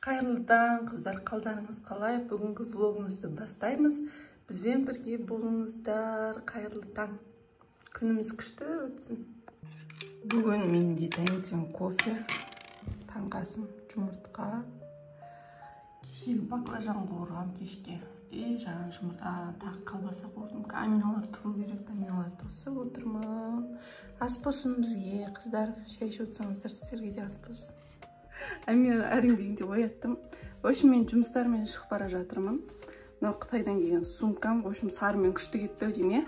Қайырлы таң, қыздар, қалдарыңыз қалай? Бүгінгі влогымызды бастаймыз. Бізбен бірге болыңыздар. Қайырлы таң. Күніміз күшті өтсін. Бүгін менде таңертең кофе, таңғы жұмыртқа, кешегі баклажан қуырғам кешке. Жаңа жұмыртқа, тағы колбаса қуырдым. Аминалар тұру керек, аминалар тосып отырмын. Ас болсын бізге, қыздар, шай ішіп отырсаңыздар, сіздерге де ас болсын. Мен әрең дегенде ояттым. В общем, мен жұмыстармен шығып бара жатырмын. Мынау Қытайдан келген сумкам, в общем, сарымен күшті кетті деме.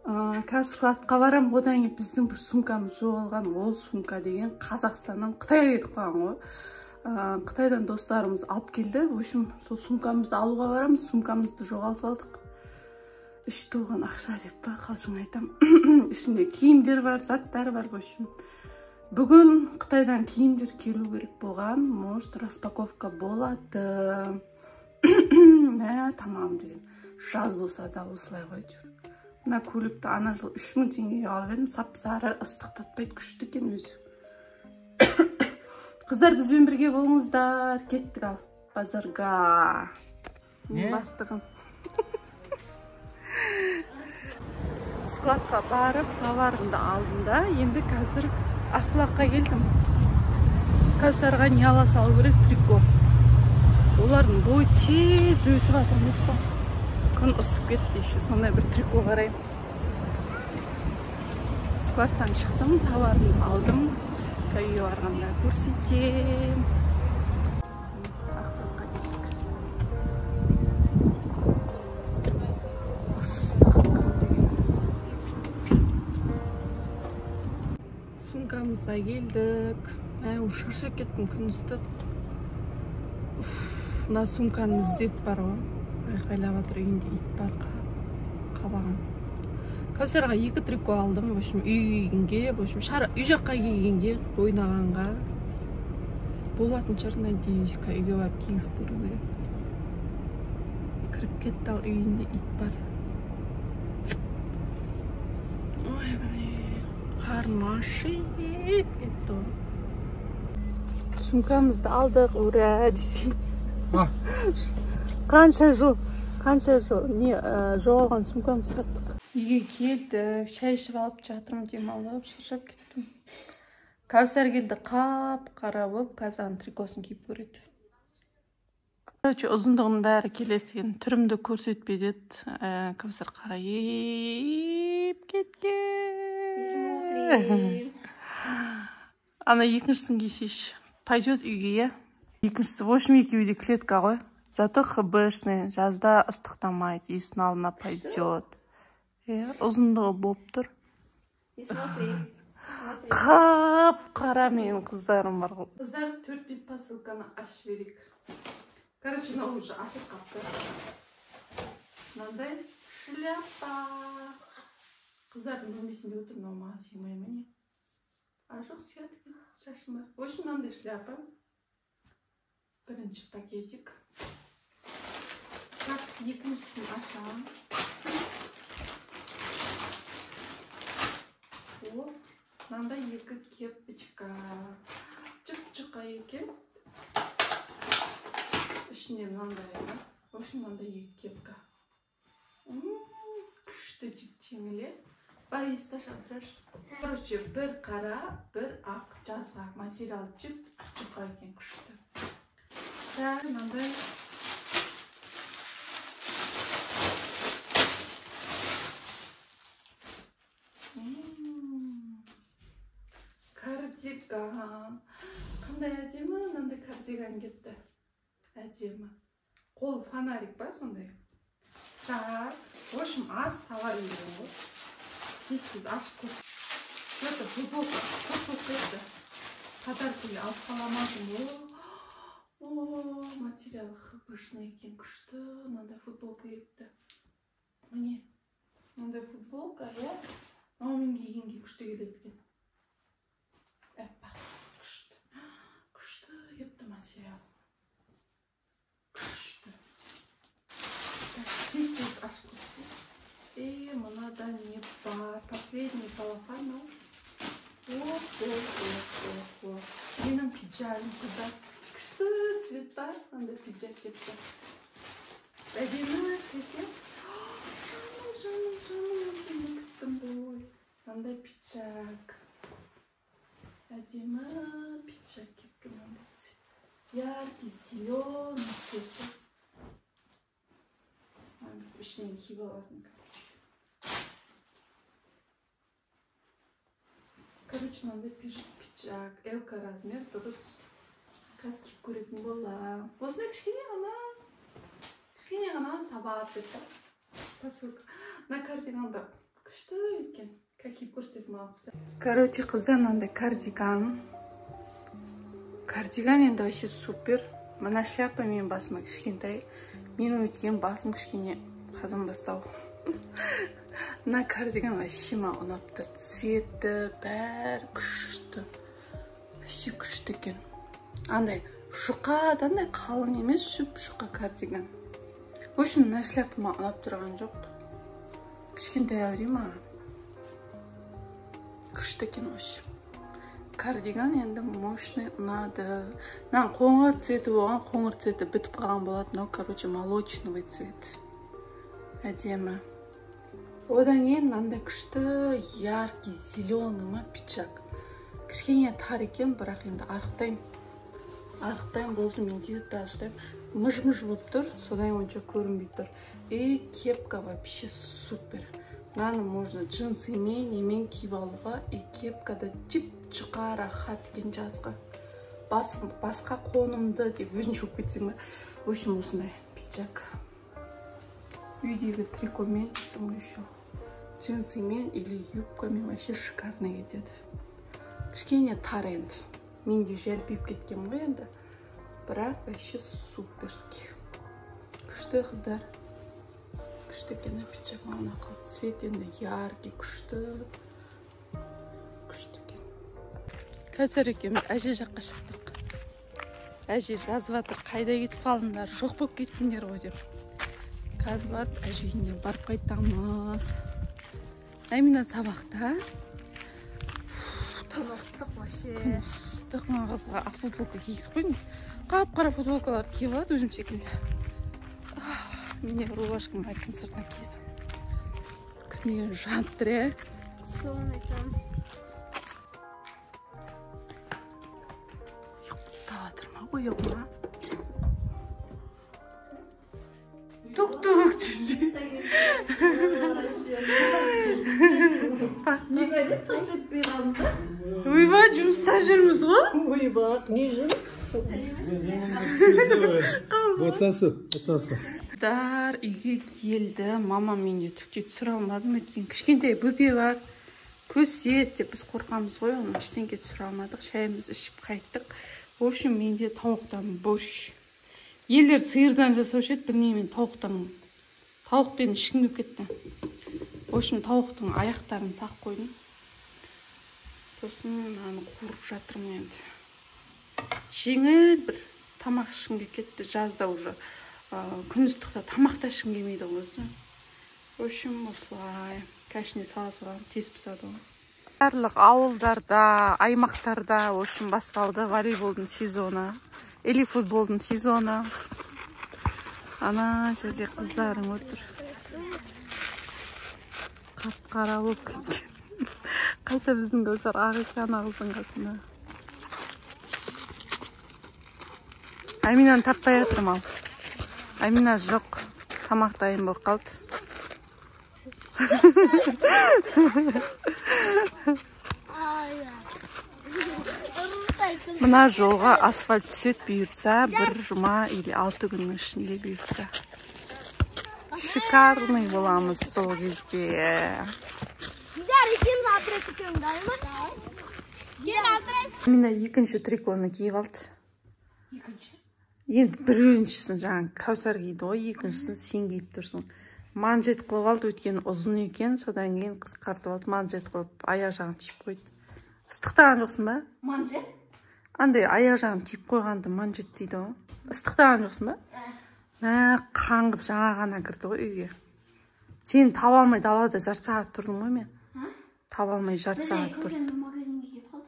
Қазір складқа барам, одан кейін біздің бір сумкамыз жоғалған, ол сумка деген Қазақстаннан Қытайға кетіп қалған ғой. Қытайдан достарымыз алып келді. В общем, сол сумкамызды алуға барамыз, сумкамызды жоғалтып алдық. Үш толған ақша деп па, қалжың айтам. Ішінде киімдер бар, заттар бар, в общем. Бүгін Қытайдан киімдер келу керек болған, может распаковка болады. Тамам деген. Жаз болса да осылай ғой жүр. Мына көлікті ана жыл 3000 теңгеге алып едім, сап-сары, ыстық татпайды, күшті екен өзі. Қыздар, бізбен бірге болыңыздар. Кеттік ал базарға. Бастығым. Складқа барып, товарымды алдым да, енді қазір Ақбұлаққа келдім. Кәусарға не ала салу керек? Трико. Олардың бойы тез өсіп жатыр емес па? Күн ысып кетті еще. Сондай бір трико қарайым. Складтан шықтым, товарымды алдым. Үйге барғанда көрсетем. Ақбұлаққа келдік. Сумкамызға келдік. Шаршап кеттім, күн ыстық. Мына сумканы іздеп бар ғой. Айқайлап жатыр, үйінде ит бар, қабаған. Кәусарға 2 трико алдым. В общем, үй кигенге, в общем, үй жаққа кигенге, ойнағанға. Болатын шығар, надеюсь, үйге барып кигізіп көру керек. Кіріп кетті, ал үйінде ит бар. Ой, қарным ашып кетті. Сумкамызды алдық, ура, десей. Қанша жыл жоғалған сумкамызды таптық. Үйге келдік, шай ішіп алып жатырмын, демалып, шаршап кеттім. Кәусар келді, қап-қара болып, қазір трикосын киіп көреді. Короче, ұзындығының бәрі келеді, түрімді көрсетпе деді. Кәусар қарайып кеткен. Ана екіншісін кисейші. Пойдет үйге, екіншісі, в общем, екеуі де клетка ғой. Зато ХБшный, жазда ыстықтамайды, есін алдына пойдет. Ұзындығы болып тұр. Қап-қара менің қыздарым бар ғой. Қыздар 4-5 посылканы ашып берейік. Короче, мынау уже ашып қапты. Мынандай шляпа. Қыздардың бөлмесінде отыр, мынау маған сыймай ма не? Жоқ, сияды екен, шашым бар. В общем, мынандай шляпа. Бірінші пакетик. Так, екіншісін ашамын. Мынандай 2 кепочка. Жұп-жұқа екен. Ішінде мынандай. В общем, мынандай 2 кепка. Күшті жеңіле. Бар есті шатыраш. Короче, бір қара, бір ақ жазға материал жұқа екен, күшті. Так, мынандай. Кардиган. Қандай әдемі, мынандай кардиган кетті. Әдемі. Қол фонарик ба сондай? Так, в общем, аз товар үйрен ғой. Тез-тез ашып көрсін. Это футболка. Футболка. Подаркіге алып қаламадым. Материал ХБшный екен, күшті. Мынандай футболка еріпті. Міне. Мынандай футболка, я. Мен кигенге күшті келеді екен. Әппа, күшті. Күшті еріпті материал. Күшті. Тез-тез ашып көрсін. Мынада не бар? Последний салафан. Менің пиджагым қыздар. Күшті Андай пиджак кетті. Әдемі цвет. Жаным, сені күттім ғой. Андай пиджак. Әдемі пиджак кеткен андай цвет. Яркий, зеленый цвет. Ішінен киіп алатын. Короче, мынандай пиджак, L-ка размер, дұрыс. Қазір киіп көретін болам. Осындай кішкене ғана табат еді. Посылка. Мына кардиганды күшті екен. Киіп көрсететін маған қыздар. Короче, қыздар, мынандай кардиган. Кардиган енді вообще супер. Мына шляпа мен басыма кішкентай. Менің өткен басым кішкене қазан бастау. Мына кардиган вообще маған ұнап тұр. Цветі бәрі күшті. Вообще күшті екен. Андай жұқа, андай қалың емес, жұқа кардиган. В общем, мына шляпа маған ұнап тұрған жоқ. Кішкентай ауырай ма? Күшті екен вообще. Кардиган енді мощный ұнады. Мына қоңыр цветі болған, қоңыр цветі бітіп қалған болады. Но, короче, молочный цвет. Әдемі. Одан кейін мынандай күшті, яркий, зеленый ма пиджак. Кішкене тар екен, бірақ енді арықтайым болды, мен де ұстаймын. Мұж-мұж болып тұр, содан онша көрінбей тұр. И кепка вообще супер. Мынаны можно джинсымен, немен киіп алуға. И кепкада жіп-жұқа рахат екен жазға. Басқа қонымды деп өзінше болып кетсем бе. В общем, осындай пиджак. Үйдегі трикомен дейсің еще. Джинсымен или юбкамен вообще шикарно кетеді. Кішкене тар енді. Мен де жәлпейіп кеткен ғой енді. Бірақ вообще суперский. Күшті қыздар. Күшті екен пиджак. Маған ақыл. Цвет енді яркий, күшті. Күшті екен. Кәусар екеуміз әже жаққа шықтық. Әже жазып жатыр, қайда кетіп қалдыңдар, жоқ болып кеттіңдер ғой деп. Қазір барып әже үйіне барып қайтамыз. Әмина сабақта. Ыстық вообще. Ыстық мағызға футболка киісіп қойдым. Қап-қара футболкаларды киіп алады өзім секілді. Мене рубашкам айқын сыртынан киесім. Күнеген жанып тұр, Соны айтам. Ұйықтаватыр ма, ояума? Тук-тук дейді. Неге тас етпей қалды? Ойбай, жұмыста жүрміз ғой? Ойбай, не жүріп? Отасы. Дар үйге келді. Мама менде түкте түсіре алмадым. Өткен кішкентай бөпе бар. Көсет деп біз қорқамыз ғой. Оны ештеңке түсіре алмадық. Шайымызды ішіп қайттық. В общем, менде тауықтан борщ. Елдер сиырдан жасаушы еді, білмеймін, тауықпен ішкім келіп кетті. В общем, тауықтың аяқтарын сақ қойдым. Сосын мынаны қуырып жатырмын енді. Жеңіл бір тамақ ішкім келіп кетті. Жазда уже күн ыстықта тамақта ішкім келмейді өзі. В общем, осылай кәшіне сала-сала тез пісады ғой. Барлық ауылдарда, аймақтарда, в общем, басталды волейболдың сезоны. Или футболдың сезоны. Ана жерде қыздарың отыр. Қап-қара болып кеткен. Қайта біздің көзір ақ екен ағыздың қасында. Аминаны таппай жатырмын ал. Амина жоқ. Тамақ дайын болып қалды. Мына жолға асфальт түсет бұйыртса, бір жұма или 6 күннің ішінде бұйыртса. Шикарный боламыз сол кезде. Мина екінші триконы киіп алды. Енді біріншісін жаңа Кәусар киді ғой, екіншісін сен киіп тұрсың. Манжет қылып алды, өткен ұзын екен, содан кейін қысқартып алды, манжет қылып аяқ жағын тиіп қойды. Ыстықтаған жоқсын ба? Манжет? Андай аяқ жағын тиіп қойғанды манжет дейді ғой. Ыстықтаған жоқсын ба? Қаңғып жаңа ғана кірді ғой үйге. Сен таба алмай далада жарты сағат тұрдың ғой мен? Таба алмай жарты сағат тұрдың. Магазинге кетіп қалдық.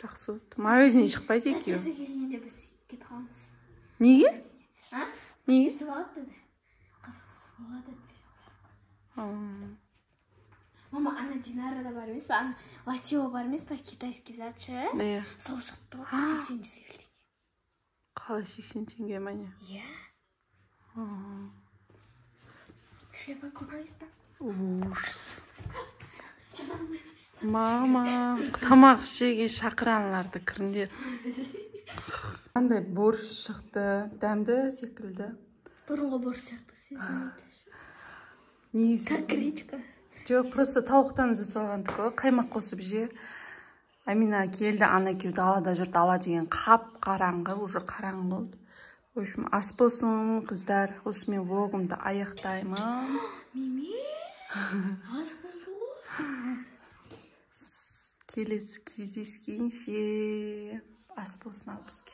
Жақсы өтті. Магазинге шықпайды екеуі. Келгенде біз кетіп қаламыз. Неге? А? Неге? Естіп алады деді. Қызық болады деді. Мама, ана Динарада бар емес па? Ана Латио бар емес па? Китайский затшы. Иә. Сол шықты ғой. 80 теңге. Қалай 80 теңге ма не? Иә. Шефа көрмейсіз ба? Ужас. Мама, тамақ ішуге шақыранларды кіріңдер. Қандай борщ шықты, дәмді секілді. Бұрынғы борщ сияқты сезілмейді. Неге Как гречка. Жоқ, просто тауықтан жасалғандық қой, қаймақ қосып же. Амина келді, ана екеуі далада жүрді, ала деген қап қараңғы, уже қараңғы болды. В общем, ас болсын, қыздар, осымен влогымды аяқтаймын. Мими, ас болды ғой. Келесі кездескенше ас болсын ал бізге.